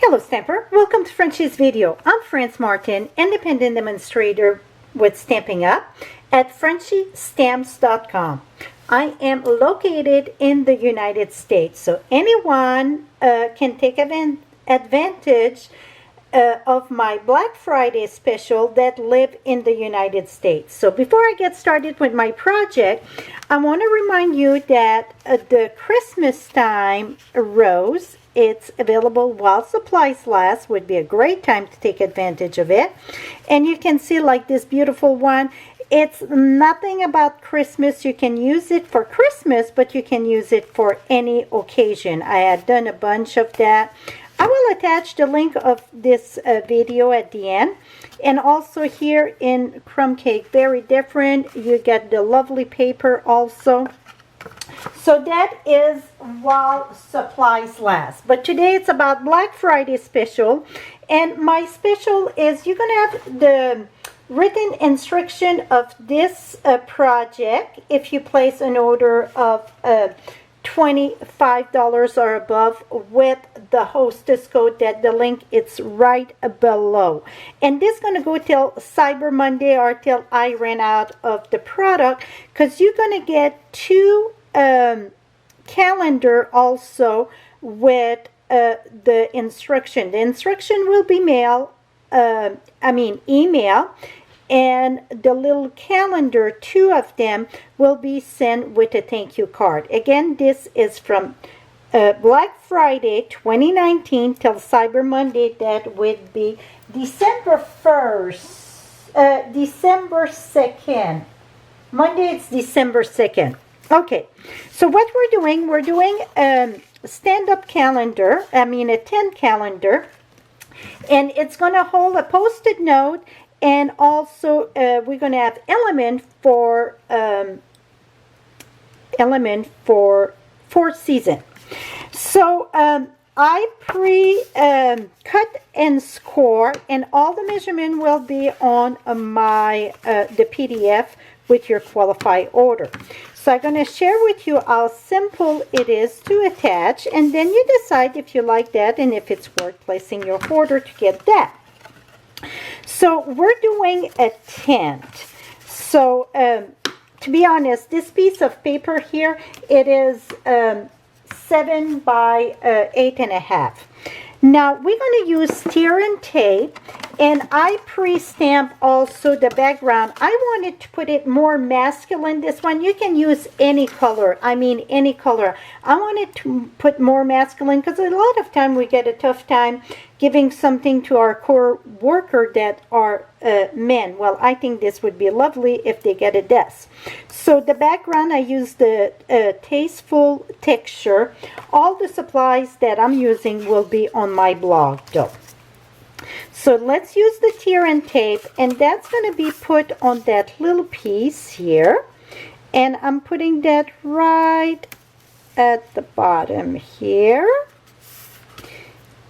Hello Stamper, welcome to Frenchie's video. I'm France Martin, independent demonstrator with Stamping Up at FrenchieStamps.com. I am located in the United States, so anyone can take advantage of my Black Friday special that live in the United States. So before I get started with my project, I want to remind you that the Christmas time rose, it's available while supplies last. Would be a great time to take advantage of it. And you can see like this beautiful one. It's nothing about Christmas. You can use it for Christmas, but you can use it for any occasion. I had done a bunch of that. I will attach the link of this video at the end. And also here in Crumb Cake, very different. You get the lovely paper also. So that is while supplies last. But today it's about Black Friday special. And my special is you're going to have the written instruction of this project if you place an order of $25 or above with the hostess code. That the link it's right below, and this is going to go till Cyber Monday or till I ran out of the product, because you're going to get two calendar also with the instruction. The instruction will be email, and the little calendar, two of them, will be sent with a thank you card. Again, this is from Black Friday 2019 till Cyber Monday. That would be December 2nd. Monday, it's December 2nd. Okay, so what we're doing stand-up calendar, a 10 calendar, and it's going to hold a post-it note. And also, we're going to have element for season. So I cut and score, and all the measurement will be on my the PDF with your qualified order. So I'm going to share with you how simple it is to attach, and then you decide if you like that and if it's worth placing your order to get that. So we're doing a tent. So to be honest, this piece of paper here, it is 7 by 8.5. Now we're going to use tear and tape, and I pre-stamp also the background. I wanted to put it more masculine. This one, you can use any color. Any color. I wanted to put more masculine because a lot of time we get a tough time giving something to our core worker that are men. Well, I think this would be lovely if they get a desk. So the background, I use the Tasteful Texture. All the supplies that I'm using will be on my blog though. So let's use the tear and tape, and that's going to be put on that little piece here. And I'm putting that right at the bottom here.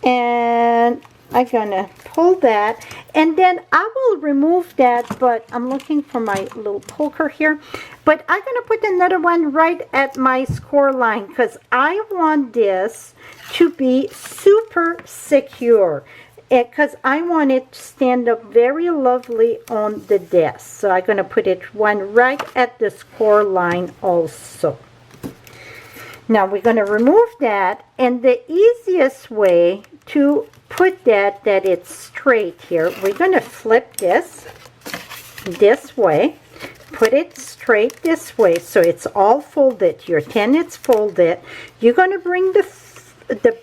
And I'm going to pull that, and then I will remove that, but I'm looking for my little poker here. But I'm going to put another one right at my score line because I want this to be super secure, because I want it to stand up very lovely on the desk. So I'm going to put it one right at the score line also. Now we're going to remove that, and the easiest way to put that it's straight here, we're going to flip this way, put it straight this way so it's all folded. Your tin is folded. You're going to bring the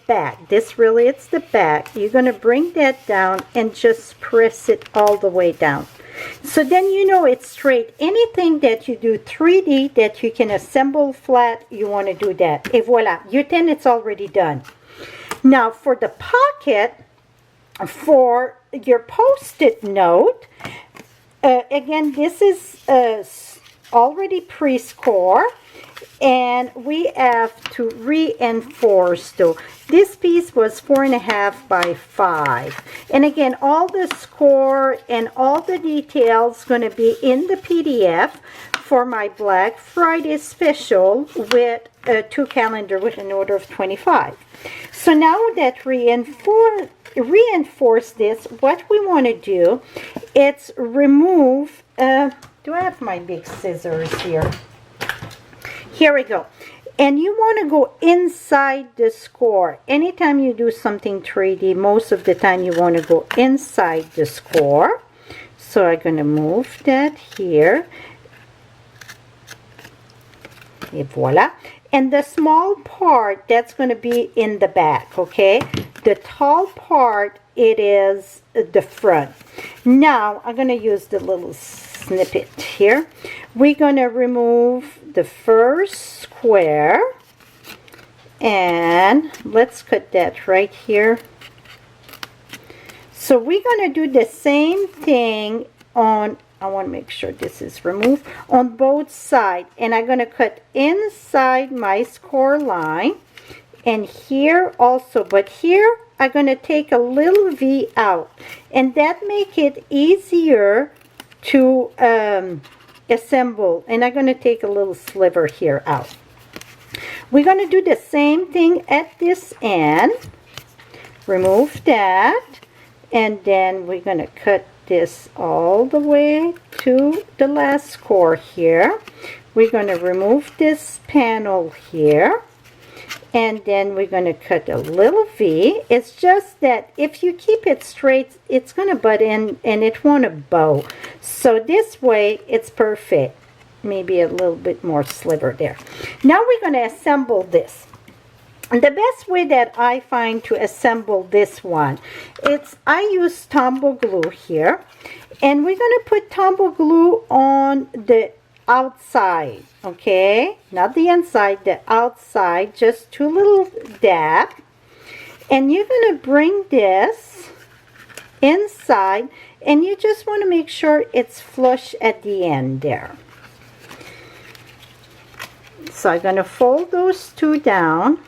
back, it's the back, you're going to bring that down and just press it all the way down. So then you know it's straight. Anything that you do 3D that you can assemble flat, you want to do that. Et voila, your tin it's already done. Now for the pocket, for your post-it note, again, this is already pre-score, and we have to reinforce though. This piece was 4.5 by 5, and again, all the score and all the details going to be in the PDF for my Black Friday special with 2 calendar with an order of 25. So now that reinforce this, what we want to do, it's remove, do I have my big scissors here? Here we go. And you want to go inside the score. Anytime you do something 3D, most of the time you want to go inside the score. So I'm going to move that here. Et voila. And the small part, that's going to be in the back, okay? The tall part, it is the front. Now, I'm going to use the little snippet here. We're going to remove the first square. And let's cut that right here. So we're going to do the same thing on, I want to make sure this is removed, on both sides. And I'm going to cut inside my score line. And here also, but here I'm going to take a little V out. And that make it easier to assemble. And I'm going to take a little sliver here out. We're going to do the same thing at this end. Remove that. And then we're going to cut this all the way to the last score here. We're going to remove this panel here. And then we're going to cut a little V. It's just that if you keep it straight, it's going to butt in and it won't bow. So this way, it's perfect. Maybe a little bit more sliver there. Now we're going to assemble this. And the best way that I find to assemble this one, I use Tombow glue here. And we're going to put Tombow glue on the outside, okay? Not the inside, the outside. Just 2 little dab. And you're going to bring this inside. And you just want to make sure it's flush at the end there. So I'm going to fold those 2 down.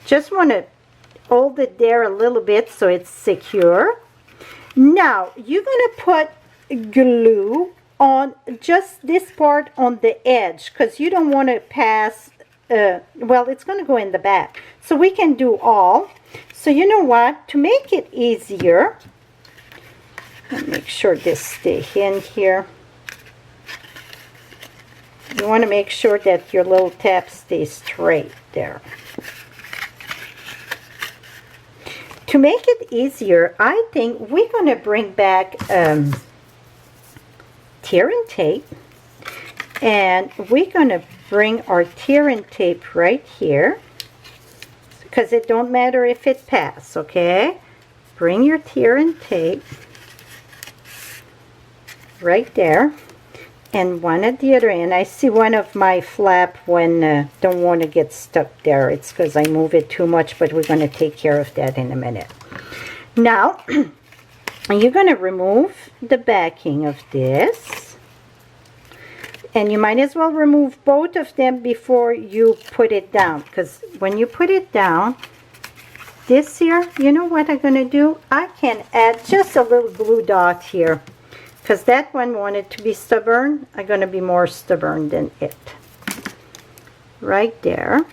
Just want to hold it there a little bit so it's secure. Now, you're going to put glue on just this part on the edge because you don't want to pass, well, it's going to go in the back. So we can do all. So you know what? To make it easier, make sure this stays in here. You want to make sure that your little tab stays straight there. To make it easier, I think we're going to bring back tear and tape. And we're going to bring our tear and tape right here. Because it don't matter if it passes, okay? Bring your tear and tape right there. And one at the other end. I see one of my flap when don't want to get stuck there. It's because I move it too much, but we're going to take care of that in a minute. Now, you're going to remove the backing of this. And you might as well remove both of them before you put it down. Because when you put it down, this here, you know what I'm going to do? I can add just a little glue dot here. Because that one wanted to be stubborn, I'm going to be more stubborn than it. Right there.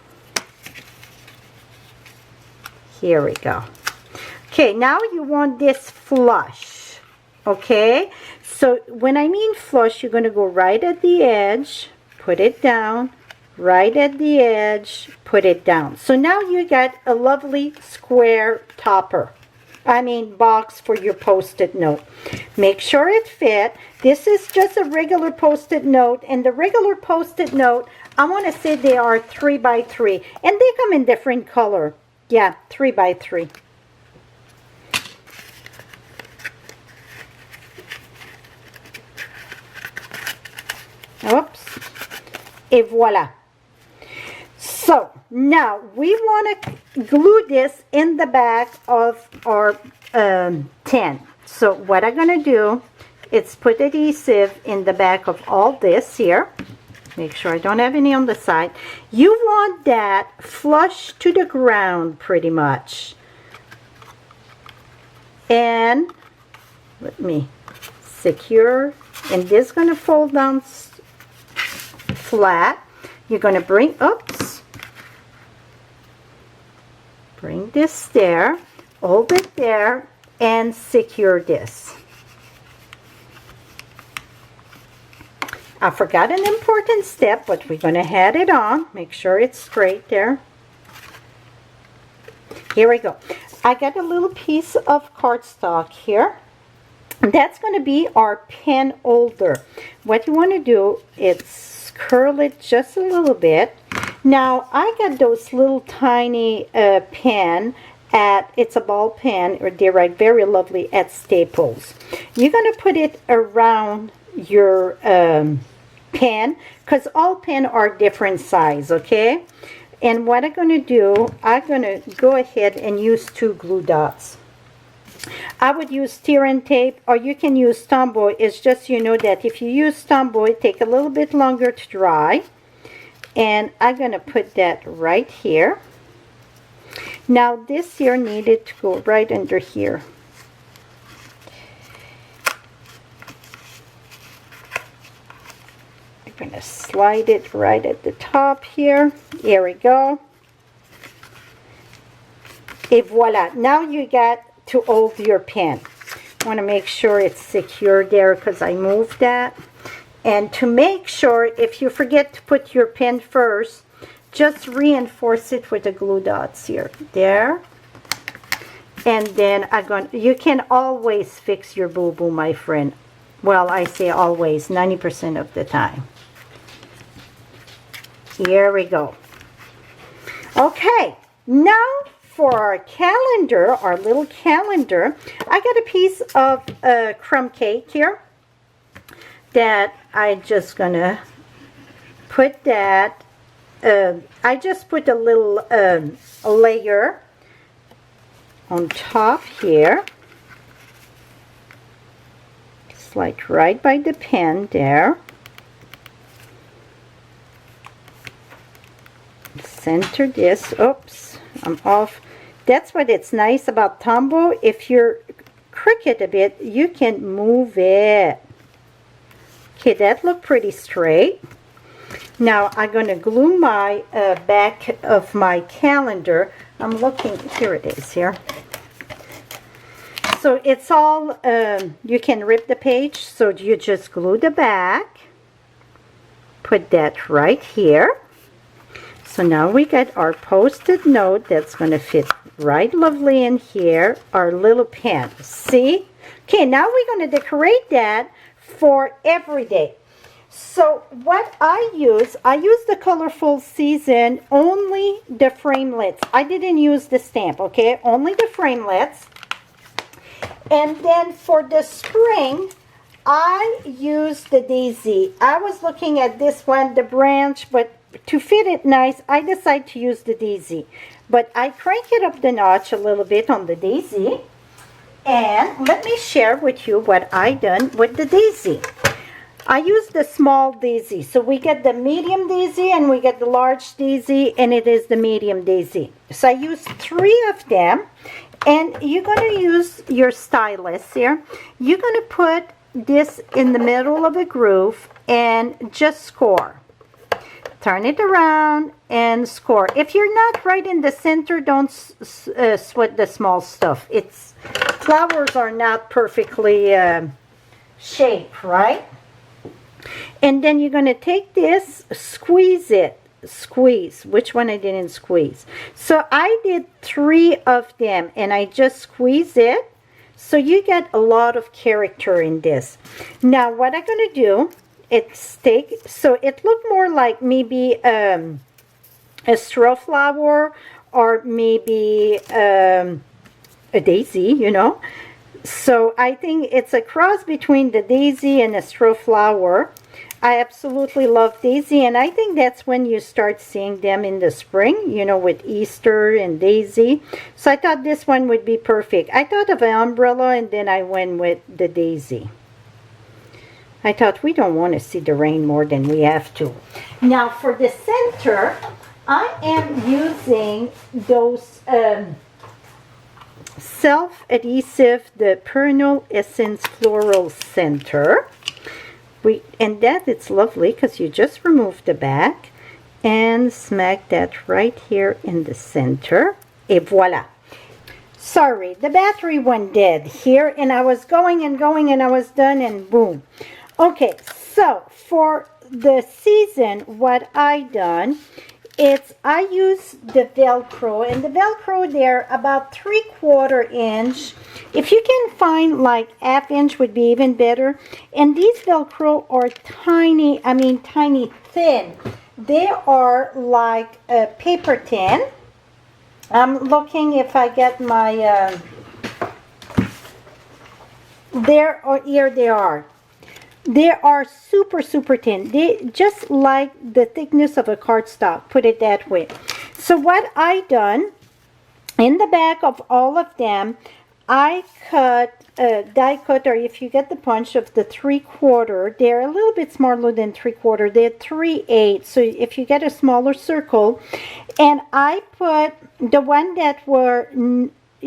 Here we go. Okay, now you want this flush. Okay, so when I mean flush, you're going to go right at the edge, put it down, right at the edge, put it down. So now you got a lovely square topper. Box for your Post-it note. Make sure it fit. This is just a regular Post-it note, and the regular Post-it note, I want to say they are 3 by 3, and they come in different color. Yeah, 3 by 3. Oops. Et voila. So now we want to glue this in the back of our tin. So what I'm going to do is put adhesive in the back of all this here. Make sure I don't have any on the side. You want that flush to the ground pretty much. And let me secure. And this is going to fold down flat. You're going to bring, oops. Bring this there. hold it there and secure this. I forgot an important step, but we're going to add it on. Make sure it's straight there. Here we go. I got a little piece of cardstock here. That's going to be our pen holder. What you want to do is curl it just a little bit. Now, I got those little tiny pen at, it's a ball pen, or they're right, very lovely at Staples. You're going to put it around your pen, because all pen are different size, okay? And what I'm going to do, I'm going to go ahead and use 2 glue dots. I would use tear and tape, or you can use Tombow. It's just, you know, that if you use Tombow, it takes a little bit longer to dry. And I'm going to put that right here. Now this here needed to go right under here. I'm going to slide it right at the top here. Here we go. Et voila. Now you got to hold your pen. I want to make sure it's secure there because I moved that. And to make sure, if you forget to put your pen first, just reinforce it with the glue dots here. There. And then you can always fix your boo-boo, my friend. Well, I say always, 90% of the time. Here we go. Okay, now for our calendar, our little calendar, I got a piece of crumb cake here that I just gonna put that. I just put a little layer on top here. Slide right by the pen there. Center this. Oops, I'm off. That's what it's nice about Tombow. If you're crooked a bit, you can move it. Okay, that looked pretty straight. Now I'm going to glue my back of my calendar. I'm looking, here it is here. So it's all, you can rip the page, so you just glue the back. Put that right here. So now we got our post-it note that's going to fit right lovely in here. Our little pen. See? Okay, now we're going to decorate that for every day. So what I use the Colorful Season, only the framelits. I didn't use the stamp, okay? Only the framelits. And then for the spring, I used the daisy. I was looking at this one, the branch, but to fit it nice, I decided to use the daisy. But I crank it up the notch a little bit on the daisy. And let me share with you what I done with the daisy. I use the small daisy. So we get the medium daisy and we get the large daisy, and it is the medium daisy. So I used 3 of them. And you're going to use your stylus here. You're going to put this in the middle of a groove and just score. Turn it around and score. If you're not right in the center, don't sweat the small stuff. Flowers are not perfectly shaped, right? And then you're going to take this, squeeze it. Squeeze. Which one I didn't squeeze? So I did 3 of them, and I just squeeze it. So you get a lot of character in this. Now what I'm going to do, so it looked more like maybe a straw flower, or maybe a daisy, you know. So I think it's a cross between the daisy and a straw flower. I absolutely love daisy, and I think that's when you start seeing them in the spring, you know, with Easter and daisy. So I thought this one would be perfect. I thought of an umbrella, and then I went with the daisy. I thought we don't want to see the rain more than we have to. Now for the center, I am using those self-adhesive, the Perennial Essence Floral Center. And that it's lovely because you just remove the back and smack that right here in the center. Et voila. Sorry, the battery went dead here, and I was going and going, and I was done, and boom. Okay, so for the season, what I done, I use the Velcro, and the Velcro there about 3/4 inch. If you can find like 1/2 inch would be even better. And these Velcro are tiny, I mean tiny thin. They are like a paper thin. I'm looking if I get my, here they are. They are super, super thin. They just like the thickness of a cardstock, put it that way. So what I done, in the back of all of them, I cut, die cut, or if you get the punch of the 3/4, they're a little bit smaller than 3/4. They're 3/8. So if you get a smaller circle, and I put the one that were,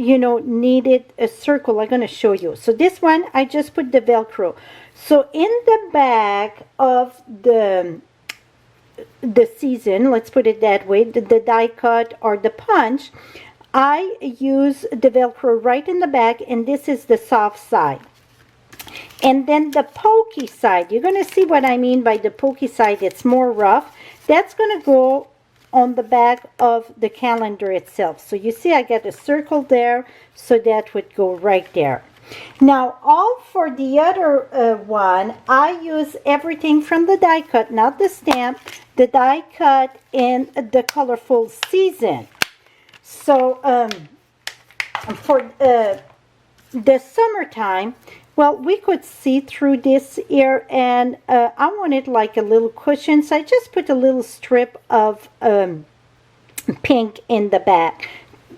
you know, needed a circle, I'm going to show you. So this one, I just put the Velcro. So in the back of the season, let's put it that way, the die cut or the punch, I use the Velcro right in the back, and this is the soft side. And then the pokey side, you're going to see what I mean by the pokey side. It's more rough. That's going to go on the back of the calendar itself. So you see I got a circle there, so that would go right there. Now, all for the other one, I use everything from the die cut, not the stamp, the die cut in the colorful season. So, for the summertime, well, we could see through this here, and I wanted like a little cushion, so I just put a little strip of pink in the back,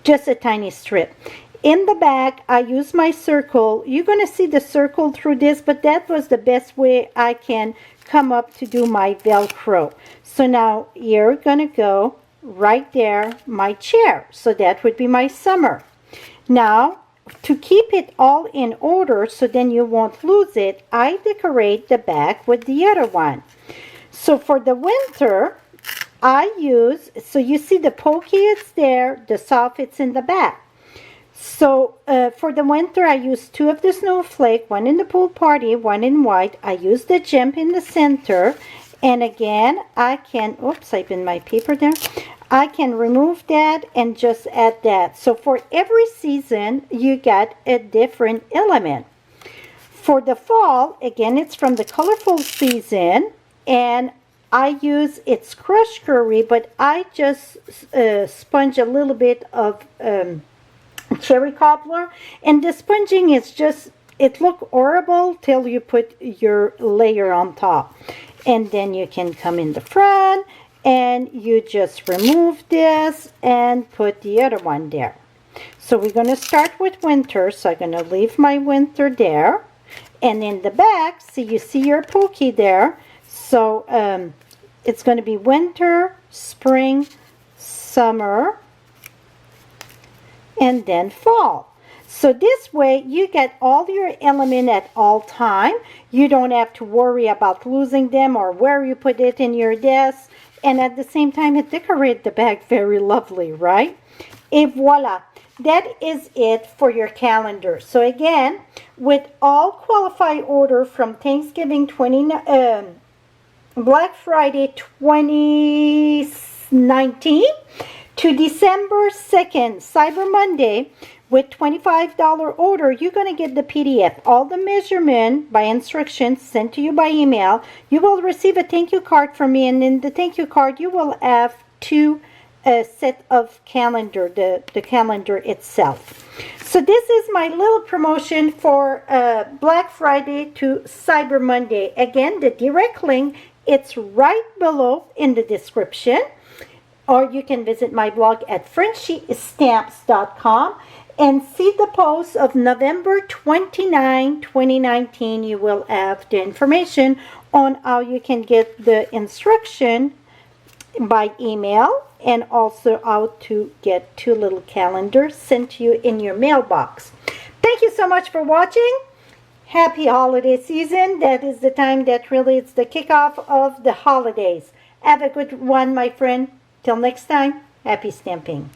just a tiny strip. In the back, I use my circle. You're going to see the circle through this, but that was the best way I can come up to do my Velcro. So now you're going to go right there, my chair. So that would be my summer. Now, to keep it all in order so then you won't lose it, I decorate the back with the other one. So for the winter, I use, so you see the pokey is there, the soft it's in the back. So for the winter, I use 2 of the snowflake, one in the pool party, one in white. I use the gem in the center. And again, I can, oops, I pinned my paper there. I can remove that and just add that. So for every season, you get a different element. For the fall, again, it's from the colorful season. And I use, it's crushed curry, but I just sponge a little bit of cherry cobbler, and the sponging is just, it look horrible till you put your layer on top. And then you can come in the front and you just remove this and put the other one there. So we're going to start with winter, so I'm going to leave my winter there, and in the back, see, you see your pokey there. So it's going to be winter, spring, summer, and then fall. So this way you get all your element at all time. You don't have to worry about losing them or where you put it in your desk, and at the same time it decorates the bag very lovely, right? Et voila, that is it for your calendar. So again, with all qualified order from Thanksgiving Black Friday 2019 to December 2nd, Cyber Monday, with $25 order, you're going to get the PDF, all the measurement by instructions sent to you by email. You will receive a thank you card from me, and in the thank you card, you will have 2 set of calendar, the calendar itself. So this is my little promotion for Black Friday to Cyber Monday. Again, the direct link, it's right below in the description. Or you can visit my blog at FrenchieStamps.com and see the post of November 29, 2019. You will have the information on how you can get the instruction by email, and also how to get 2 little calendars sent to you in your mailbox. Thank you so much for watching. Happy holiday season. That is the time that really it's the kickoff of the holidays. Have a good one, my friend. Till next time, happy stamping.